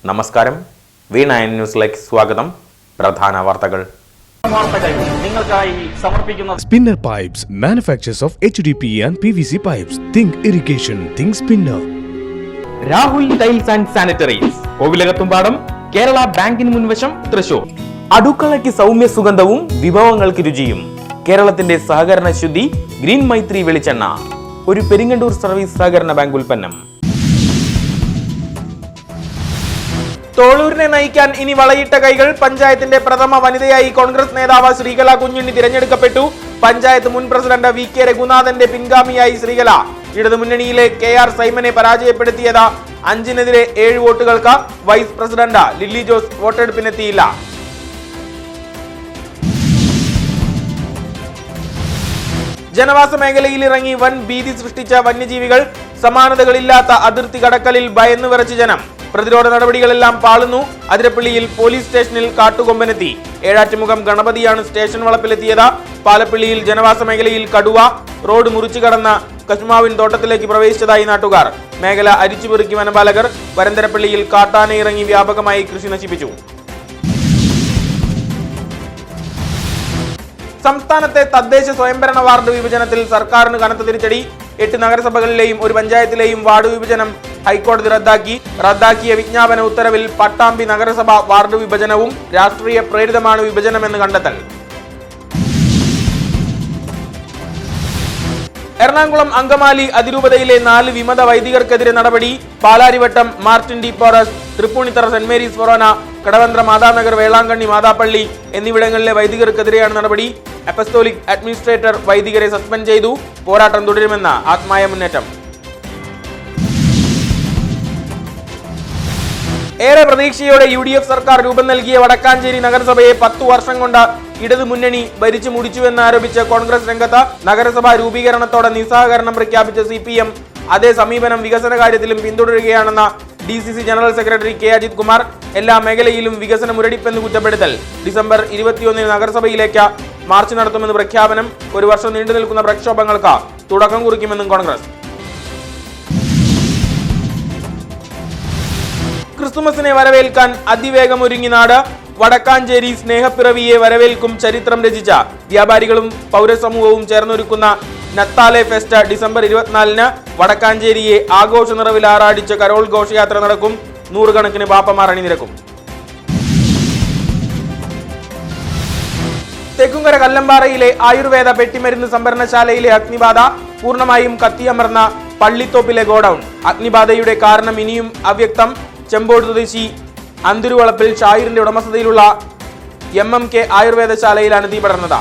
നമസ്കാരം, V9 ന്യൂസിലേക്ക് സ്വാഗതം. പ്രധാന വാർത്തകൾ. Spinner Pipes, manufacturers of HDPE and PVC pipes. Think irrigation, think spinner. Rahul tiles and sanitaries, Kovilakathumpadam, Kerala ബാങ്കിന് മുൻവശം, തൃശൂർ. അടുക്കളയ്ക്ക് സൗമ്യ സുഗന്ധവും വിഭവങ്ങൾക്ക് രുചിയും. കേരളത്തിന്റെ സഹകരണ ശുദ്ധി ഗ്രീൻ മൈത്രി വെളിച്ചെണ്ണ, ഒരു പെരിങ്ങണ്ടൂർ സർവീസ് സഹകരണ ബാങ്ക് ഉൽപ്പന്നം. തോളൂരിനെ നയിക്കാൻ ഇനി വളയിട്ട കൈകൾ. പഞ്ചായത്തിന്റെ പ്രഥമ വനിതയായി കോൺഗ്രസ് നേതാവ് ശ്രീകല കുഞ്ഞുണ്ണി തിരഞ്ഞെടുക്കപ്പെട്ടു. പഞ്ചായത്ത് മുൻ പ്രസിഡന്റ് VK രഘുനാഥന്റെ പിൻഗാമിയായി ശ്രീകല. ഇടതുമുന്നണിയിലെ KR സൈമനെ പരാജയപ്പെടുത്തിയത് 5-നെതിരെ 7 വോട്ടുകൾക്ക്. വൈസ് പ്രസിഡന്റ് ലില്ലി ജോസ് വോട്ടെടുപ്പിനെത്തിയില്ല. ജനവാസ മേഖലയിൽ ഇറങ്ങി വൻ ഭീതി സൃഷ്ടിച്ച വന്യജീവികൾ. സമാനതകളില്ലാത്ത അതിർത്തി കടക്കലിൽ ഭയന്നു വിറച്ച് ജനം. പ്രതിരോധ നടപടികളെല്ലാം പാളുന്നു. അതിരപ്പള്ളിയിൽ പോലീസ് സ്റ്റേഷനിൽ കാട്ടുകൊമ്പനെത്തി. ഏഴാറ്റുമുഖം ഗണപതിയാണ് സ്റ്റേഷൻ വളപ്പിലെത്തിയത്. പാലപ്പള്ളിയിൽ ജനവാസ മേഖലയിൽ കടുവ റോഡ് മുറിച്ചു കടന്ന കശുമാവിൻ തോട്ടത്തിലേക്ക് പ്രവേശിച്ചതായി നാട്ടുകാർ. മേഖല അരിച്ചുപെറുക്കി വനപാലകർ. വരന്തരപ്പള്ളിയിൽ കാട്ടാന ഇറങ്ങി വ്യാപകമായി കൃഷി നശിപ്പിച്ചു. സംസ്ഥാനത്തെ തദ്ദേശ സ്വയംഭരണ വാർഡ് വിഭജനത്തിൽ സർക്കാരിന് കനത്ത തിരിച്ചടി. 8 നഗരസഭകളിലെയും ഒരു പഞ്ചായത്തിലെയും വാർഡ് വിഭജനം ഹൈക്കോടതി റദ്ദാക്കിയ വിജ്ഞാപന ഉത്തരവിൽ പട്ടാമ്പി നഗരസഭ വാർഡ് വിഭജനവും രാഷ്ട്രീയ പ്രേരിതമാണ് വിഭജനമെന്ന് കണ്ടെത്തൽ. എറണാകുളം അങ്കമാലി അതിരൂപതയിലെ 4 വിമത വൈദികർക്കെതിരെ നടപടി. Palarivattom Martin de Porres, Thrippunithura Saint Mary's forane, Kadavanthra Mathanagar, Velankanni മാതാപ്പള്ളി എന്നിവിടങ്ങളിലെ വൈദികർക്കെതിരെയാണ് നടപടി. അപ്പസ്തോലിക് അഡ്മിനിസ്ട്രേറ്റർ വൈദികരെ സസ്പെൻഡ് ചെയ്തു. പോരാട്ടം തുടരുമെന്ന് ആത്മായ മുന്നേറ്റം. ഏറെ പ്രതീക്ഷയോടെ UDF സർക്കാർ രൂപം നൽകിയ വടക്കാഞ്ചേരി നഗരസഭയെ 10 വർഷം കൊണ്ട് ഇടതു മുന്നണി ഭരിച്ചു മുടിച്ചുവെന്ന് ആരോപിച്ച് കോൺഗ്രസ് രംഗത്ത്. നഗരസഭാ രൂപീകരണത്തോടെ നിസ്സഹകരണം പ്രഖ്യാപിച്ച CPM അതേ സമീപനം വികസന കാര്യത്തിലും പിന്തുടരുകയാണെന്ന DCC general secretary K Ajith Kumar. എല്ലാ മേഖലയിലും വികസന മുരടിപ്പെന്ന് കുറ്റപ്പെടുത്തൽ. ഡിസംബർ 21 നഗരസഭയിലേക്ക് മാർച്ച് നടത്തുമെന്ന് പ്രഖ്യാപനം. 1 വർഷം നീണ്ടു നിൽക്കുന്ന പ്രക്ഷോഭങ്ങൾക്ക് തുടക്കം കുറിക്കുമെന്നും കോൺഗ്രസ്. ക്രിസ്തുമസിനെ വരവേൽക്കാൻ അതിവേഗം ഒരുങ്ങി നാട്. വടക്കാഞ്ചേരി സ്നേഹപ്പിറവിയെ വരവേൽക്കും ചരിത്രം രചിച്ച വ്യാപാരികളും പൗരസമൂഹവും ചേർന്നൊരുക്കുന്ന നത്താലെ ഫെസ്റ്റ് ഡിസംബർ 24-ന് വടക്കാഞ്ചേരിയെ ആഘോഷ നിറവിൽ ആറാടിച്ച് കരോൾ ഘോഷയാത്ര നടക്കും. 100 കണക്കിന് ബാപ്പമാർ അണിനിരക്കും. തെക്കുംകര കല്ലമ്പാറയിലെ ആയുർവേദ പെട്ടിമരുന്ന് സംഭരണശാലയിലെ അഗ്നിബാധ. പൂർണ്ണമായും കത്തിയമർന്ന പള്ളിത്തോപ്പിലെ ഗോഡൌൺ. അഗ്നിബാധയുടെ കാരണം ഇനിയും അവ്യക്തം. ചെമ്പോട് സ്വദേശി അന്തുരുവളപ്പിൽ ഷായിരിന്റെ ഉടമസ്ഥതയിലുള്ള MMK ആയുർവേദശാലയിലാണ് തീ പടർന്നത്.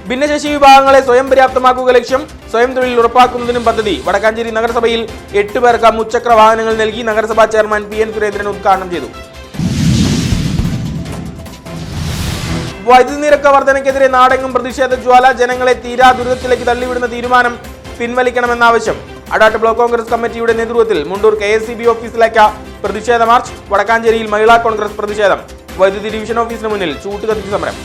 ഭിന്നശേഷി വിഭാഗങ്ങളെ സ്വയം പര്യാപ്തമാക്കുക ലക്ഷ്യം. സ്വയം തൊഴിൽ ഉറപ്പാക്കുന്നതിനും പദ്ധതി. വടക്കാഞ്ചേരി നഗരസഭയിൽ 8 പേർക്ക് മുച്ചക്ര വാഹനങ്ങൾ നൽകി. നഗരസഭാ ചെയർമാൻ PN സുരേന്ദ്രൻ ഉദ്ഘാടനം ചെയ്തു. വൈദ്യുതി നിരക്ക് വർധനയ്ക്കെതിരെ നാടെങ്ങും പ്രതിഷേധ ജ്വാല. ജനങ്ങളെ തീരാ ദുരിതത്തിലേക്ക് തള്ളിവിടുന്ന തീരുമാനം പിൻവലിക്കണമെന്നാവശ്യം. അടാട്ട് ബ്ലോക്ക് കോൺഗ്രസ് കമ്മിറ്റിയുടെ നേതൃത്വത്തിൽ മുണ്ടൂർ KSCB ഓഫീസിലേക്ക് പ്രതിഷേധ മാർച്ച്. വടക്കാഞ്ചേരിയിൽ മഹിളാ കോൺഗ്രസ് പ്രതിഷേധം. വൈദ്യുതി ഡിവിഷൻ ഓഫീസിന് മുന്നിൽ ചൂട്ടുകത്തിച്ച് സമരം.